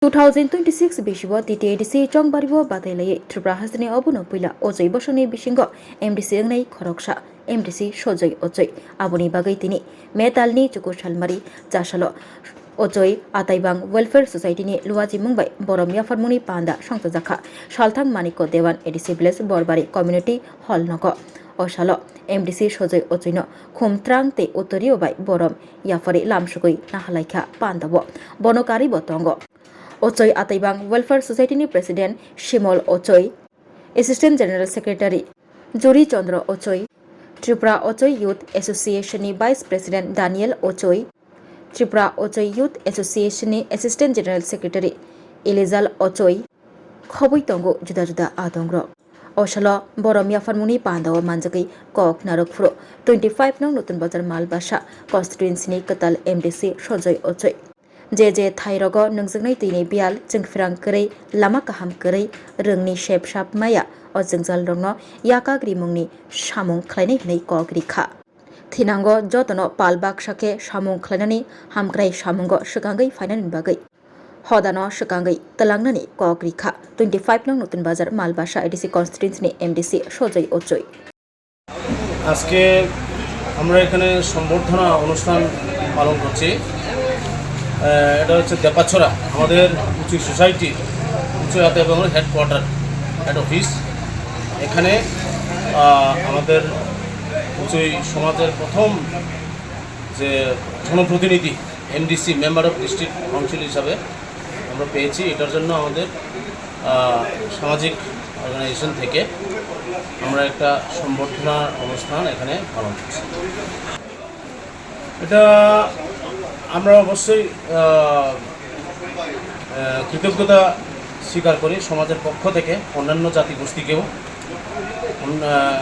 2026 बिशिव TTADC चंगबारिव बादायलायै Tripura हाजोनि अबुनो पुइला Ajay बसुनि बिसिंग MDC रोंनाय खरकसा MDC सजय Ajay आबुनि बागै तिनि मेतालनि चुकु सालमारि जासाल अजय आताइबां वेलफेयर सोसाइटिनि लुवाजि मुंबाय बरम याफारमुनि पान्दा संतजाखा सालथां मानिक देवान एडिसि भिलेज बरबारि कम्युनिटी हल नग असाल MDC सजय अजयनो खुमत्रां ते उत्तरी बाय बरम याफारि लामसुगै नाहालायखा पान्दाव बनकारी बतंग अचय आताइबां वेलफेयर सोसाइटिनि प्रेसिडेंट शिमल अचय एसिस्टेंट जनरल सेक्रेटारि जुरी चंद्र अचय त्रिपुरा अचय यूथ एसोसिएशननि वाइस प्रेसिडेंट दानियल अचय त्रिपुरा अचय यूथ एसोसिएशननि एसिस्टेंट जनरल सेक्रेटारि इलिजाल अचय खबै तंगो जुदा जुदा आदंग्र असाल बरम याफारमुनि पान्दाव मानजगै कक नारकफ्रो 25 नং नतुन बाजार मालबासा कन्स्टिट्युएन्सिनि कताल MDC सजय अचय जे थाइरग नोंजोंनाय दैनि बियाल जोंफिरां करै लामा काहाम करै रोंनि शेप साप माया अजोंजाल रंनो याकाग्रि मुंनि सामुं खालायनाय हनै कग्रिखा थिनांगो जतनो पाल बाक्साके सामुं खालायनानै हामग्राय सामुंगो सगांगै फाइनानि बागै हदानो सगांगै तलांनानै कग्रिखा 25 नং नतुन बाजार मालबासा एडिसि कन्स्टिट्युएन्सिनि MDC सजय अचय আজকে আমরা এখানে সম্বর্ধনা অনুষ্ঠান পালন করছি। এটা হচ্ছে দেপাছড়া আমাদের উঁচু সোসাইটির উঁচু এবং হেডকোয়ার্টার হেড অফিস। এখানে আমাদের উঁচু সমাজের প্রথম যে জনপ্রতিনিধি MDC member of district council হিসাবে আমরা পেয়েছি। এটার জন্য আমাদের সামাজিক অর্গানাইজেশন থেকে আমরা একটা সম্বর্ধনা অনুষ্ঠান এখানে পালন করছি। এটা আমরা অবশ্যই কৃতজ্ঞতা স্বীকার করি সমাজের পক্ষ থেকে অন্যান্য জাতিগোষ্ঠীকেও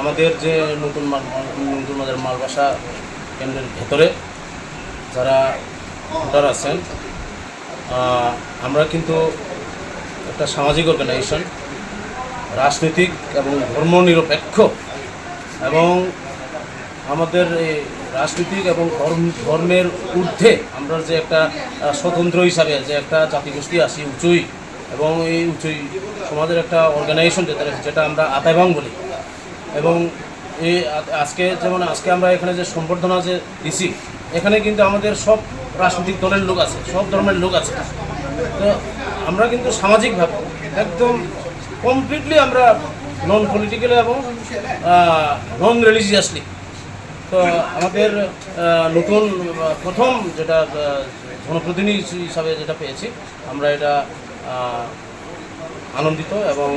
আমাদের যে নতুন বাজার মালবাসা কেন্দ্রের ভেতরে যারা ভোটার আছেন, আমরা কিন্তু একটা সামাজিক অর্গানাইজেশন, রাজনৈতিক এবং ধর্মনিরপেক্ষ, এবং আমাদের এই রাজনৈতিক এবং ধর্মের ঊর্ধ্বে আমরা যে একটা স্বতন্ত্র হিসাবে যে একটা জাতিগোষ্ঠী আছি উঁচুই, এবং এই উঁচুই সমাজের একটা অর্গানাইজেশন যেটা আমরা আতাইবাং বলি। এবং এই আজকে আমরা এখানে যে সম্বর্ধনা যে দিছি, এখানে কিন্তু আমাদের সব রাজনৈতিক দলের লোক আছে, সব ধর্মের লোক আছে। তো আমরা কিন্তু সামাজিকভাবে একদম কমপ্লিটলি আমরা নন পলিটিক্যাল এবং নন রিলিজিয়াসলি। তো আমাদের নতুন প্রথম যেটা জনপ্রতিনিধি হিসাবে যেটা পেয়েছি, আমরা এটা আনন্দিত এবং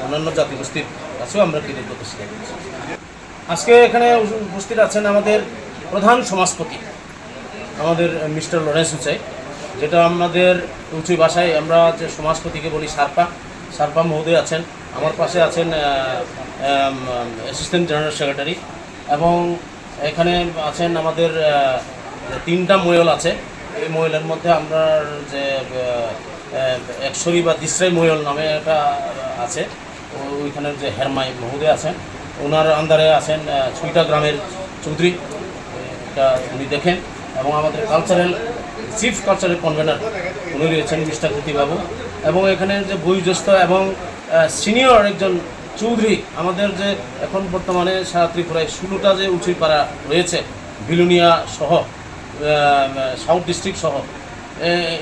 অন্যান্য জাতিগোষ্ঠীর কাছেও আমরা কৃতজ্ঞতা স্বীকার করছি। আজকে এখানে উপস্থিত আছেন আমাদের প্রধান সমাজপতি আমাদের মিস্টার লরেন্স উচাই, যেটা আমাদের উঁচু ভাষায় আমরা যে সমাজপতিকে বলি সারপা মহোদয় আছেন। আমার পাশে আছেন অ্যাসিস্ট্যান্ট জেনারেল সেক্রেটারি, এবং এখানে আছেন আমাদের 3টা মহিলা আছে। এই মহিলার মধ্যে আমরা যে একশরী বা দিশ্রাই মহিল নামে একটা আছে, ওইখানের যে হেরমাই মহোদয় আছেন, ওনার আন্ডারে আছেন 6টা গ্রামের চৌধুরী, এটা উনি দেখেন। এবং আমাদের চিফ কালচারাল কনভেনার উনি রয়েছেন মিস্টার প্রতিবাবু, এবং এখানে যে বয়োজ্যেষ্ঠ এবং সিনিয়র একজন চৌধুরী, আমাদের যে এখন বর্তমানে সারা ত্রিপুরায় 16টা যে উঁচুই পাড়া রয়েছে, বিলুনিয়া সহ সাউথ ডিস্ট্রিক্ট সহ,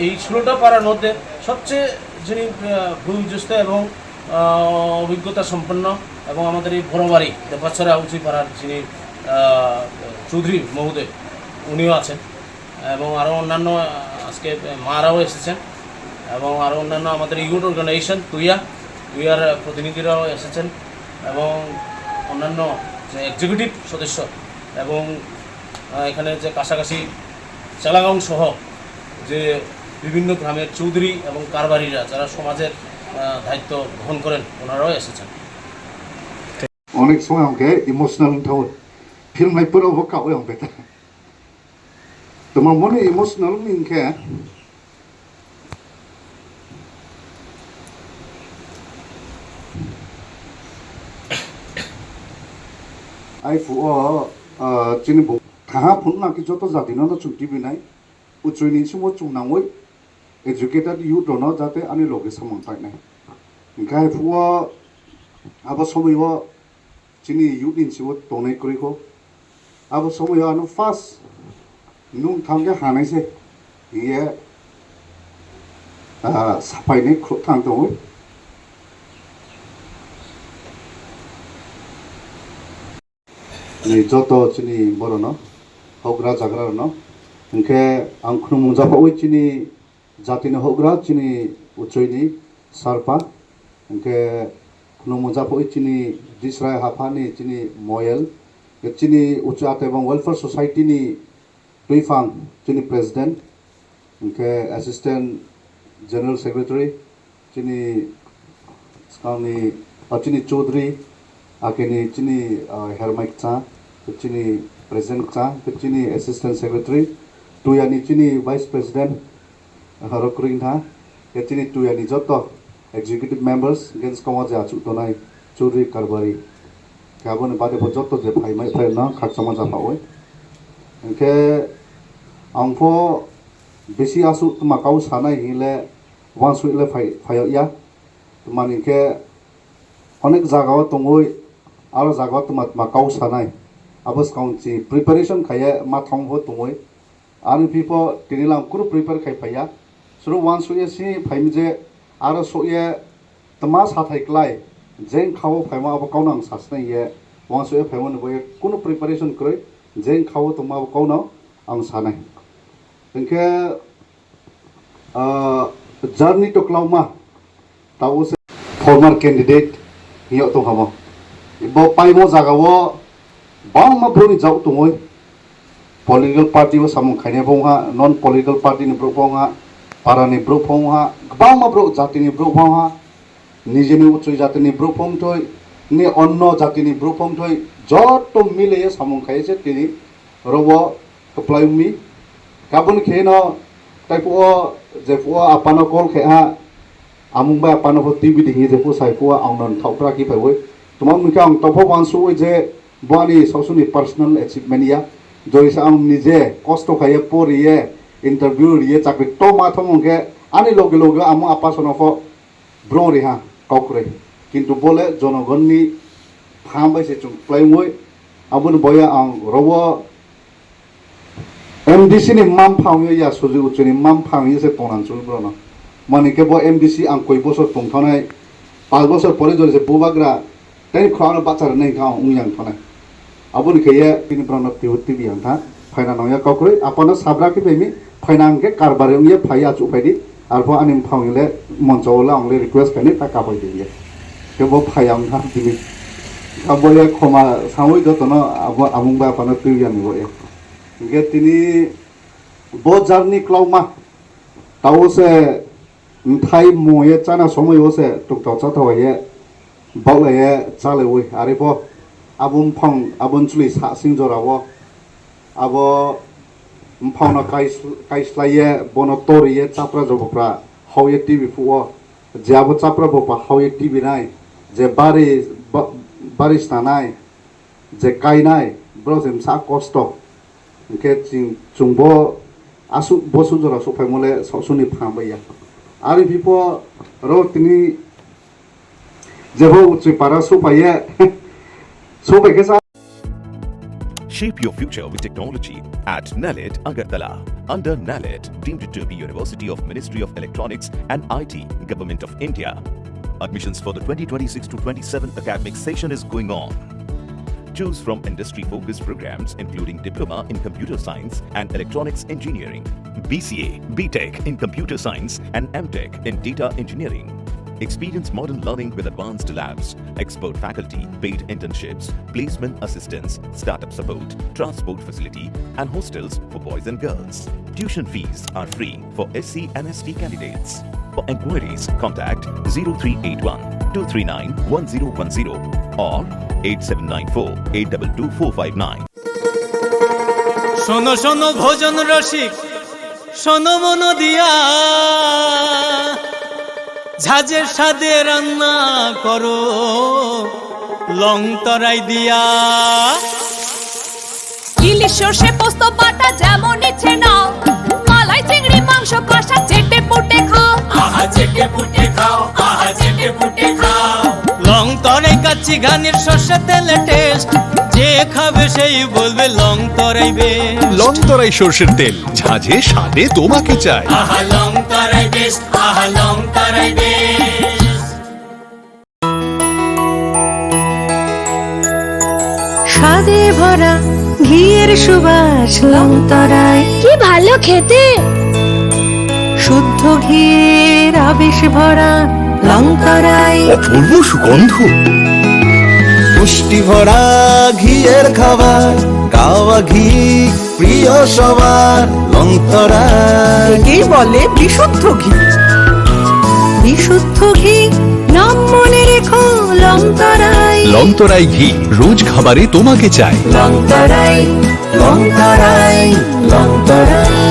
এই 16টা পাড়ার মধ্যে সবচেয়ে যিনি বয়োজ্যেষ্ঠ এবং অভিজ্ঞতা সম্পন্ন, এবং আমাদের এই বড়বাড়ি দেপাছড়া উঁচুই পাড়ার যিনি চৌধুরী মহোদয়, উনিও আছেন। এবং আরও অন্যান্য আজকে মারাও এসেছেন, এবং আরও অন্যান্য আমাদের ইউথ অর্গানাইজেশন তুইয়ার প্রতিনিধিরাও এসেছেন, এবং অন্যান্য যে এক্সিকিউটিভ সদস্য, এবং এখানে যে কাছাকাছি চালাগাঁও সহ যে বিভিন্ন গ্রামের চৌধুরী এবং কারবারিরা যারা সমাজের দায়িত্ব গ্রহণ করেন, ওনারাও এসেছেন। অনেক সময় আমাকে ইমোশনাল থাও ফিল্ম লাইফেরও কাউ আমাকে তোমার মনে ইমোশনাল মিনকে আই ফু চিনি তাহা ফোন নাকি যত জাতি না চুক্তি বিনাই উচ্চনি সময় চুনাঙই educated youth no jate ani loge samang tai nai gai fuwa abo somoyo chini youth in siwo tonai kori ko abo somoyo anu fast nung thamge hanai se ye sapai ne khro thang to ni joto chini boro no hogra jagra no unke ang khunu mungja pa oi chini jati no hogra chini uchoi ni sarpa unke khunu mungja pa oi chini disrai hafa ni chini moyel chini uchat ebong welfare society ni tuifang chini president unke assistant general secretary chini skani chini chaudhary akini chini hermike cha chini president cha chini assistant secretary tuyani chini vice president harokring tha chini tuyani joto executive members gens kamaja chu tonai chaudhary karbari kabon bade bo joto je phai mai phai na khachama ja paoi enke angpho বেশি আসু তোমা cow সানাই হিলে one সুইলে ফাইয়া ইয়া তোমা নিকে অনেক জায়গাও তঙ্গই আর জায়গা তোমা কাউ সানাই আবস কাউন্সি প্রিপারেশন খাইয়া মা থংভো তঙ্গই আর পিপো তিনিলাম কুরু প্রিপার খাই ফাইয়া সুরু ওয়ান সুইয়ে সি ফাইম যে আর সুইয়ে তোমা সাথাই ক্লাই যেন খাও ফাইমা আব কাউনাং সাসনাই ইয়ে ওয়ান সুইয়ে ফাইমন বয়ে কুনু প্রিপারেশন কই যেন খাও তোমা আব কাউনাও আং সানাই इनके जर्नी तो क्लाउमा ताऊ से फॉर्मर कैंडिडेट हियो तो हम बो पाइमो जागा वो बांग मा भोनी जाउ तो मोय पॉलिटिकल पार्टी वो सामु खाइने बोंगा नॉन पॉलिटिकल पार्टी नि ब्रो बोंगा पारा नि ब्रो बोंगा बांग मा ब्रो जाति नि ब्रो बोंगा निजे नि उच्च जाति नि ब्रो बोंग थोय नि अन्न जाति नि ब्रो बोंग थोय जतो मिले सामु खाइ से तिनि रबो कप्लाइमी kabun kheno taipo jepo apano kol kha amungba apano ho tv dihi jepo saipo angnon thopra ki phaiwoi tomang mikang topo wansu je bani sosuni personal achievement ya joisa ang nije kosto khaye poriye interview riye chakri to ma thomongke ani loge loge amu apasono fo bro ri ha kokre kintu bole jonogonni phambai se chung plaimoi abun boya ang robo MDC ni mam phang ya soju uchuni mam phang ye se tonan chul bro na mani ke bo MDC ang koi bosor tong thonai 5 bosor pore jole se bubagra tai khwana bachar nei khao ungyang thonai abun ke ye tin prana tiuti bi antha phaina noya kokoi apana sabra ki bemi phainang ke karbare ye phaya chu phaidi arbo anim phang le monchola ongle request kani ta ka pai de ke bo phayang tha dimi abo ye khoma samoi jotono abo amungba apana tiuyan bo ye गे तिनी बो journey क्लाउमा ताऊ से Thai मोये चाना समय हो से टुक टक चाथो ये बाले ये चाले वे आरे बो आबुम फंग आबुन चुली सा सिंग जोरावो आबो फंग ना काइस्लाये बोनो तोरी ये चाप्रा जोबप्रा हाउये टीवी फुओ जाबो चाप्रा बोपा हाउये टीवी नाय जे बारिश नानाय जे काइनाय ब्रोजेम सा कष्ट के चुंबो आसु बसु जरा सफाय मले ससुनि फांबाया आरो बिपो रोतनि जेबो उच्च पारा सफाये सफाय के Shape your future with technology at NALED Agartala. Under NALED, deemed to be University of Ministry of Electronics and IT, Government of India. Admissions for the 2026 to 27 academic session is going on. Choose from industry-focused programs including Diploma in Computer Science and Electronics Engineering, BCA, BTech in Computer Science and MTech in Data Engineering. Experience modern learning with advanced labs, expert faculty, paid internships, placement assistance, startup support, transport facility and hostels for boys and girls. Tuition fees are free for SC and ST candidates. For enquiries, contact 0381 239 1010 or 8794 822 459. শোনো শোনো ভোজন রসিক শোনো মন দিয়া ঝাঁঝের স্বাদে রান্না করো লং তরাই দিয়া ইলিশ সর্ষে পোস্ত বাটা যেমন ইচ্ছে নাও মালাই চিংড়ি মাংস কষা চেটে পুটে খাও, আহা চেটে পুটে খাও, আহা চেটে পুটে খাও। লং তরাই কাচ্চি ঘানির সর্ষে তেলে টেস্ট, যে খাবে সেই বলবে লং তরাই বেশ। লং তরাই সর্ষের তেল, ঝাঁঝে স্বাদে তোমাকে চাই। আহা লং তরাই বেশ, আহা লং তরাই বেশ। স্বাদে ভরা ঘিয়ের সুবাস লং তরাই, কি ভালো খেতে। শুদ্ধ ঘিয়ের আবেশ ভরা লং তরাই, অপূর্ব সুগন্ধ, পুষ্টি ভরা ঘিয়ের খাবার, গাওয়া ঘি প্রিয় সবার, লং তরাই। একেই বলে বিশুদ্ধ ঘি। বিশুদ্ধ ঘি নাম মনে রেখো লং তরাই। লং তরাই ঘি রোজ খাবারে তোমাকে চাই। লং তরাই, লং তরাই, লং তরাই।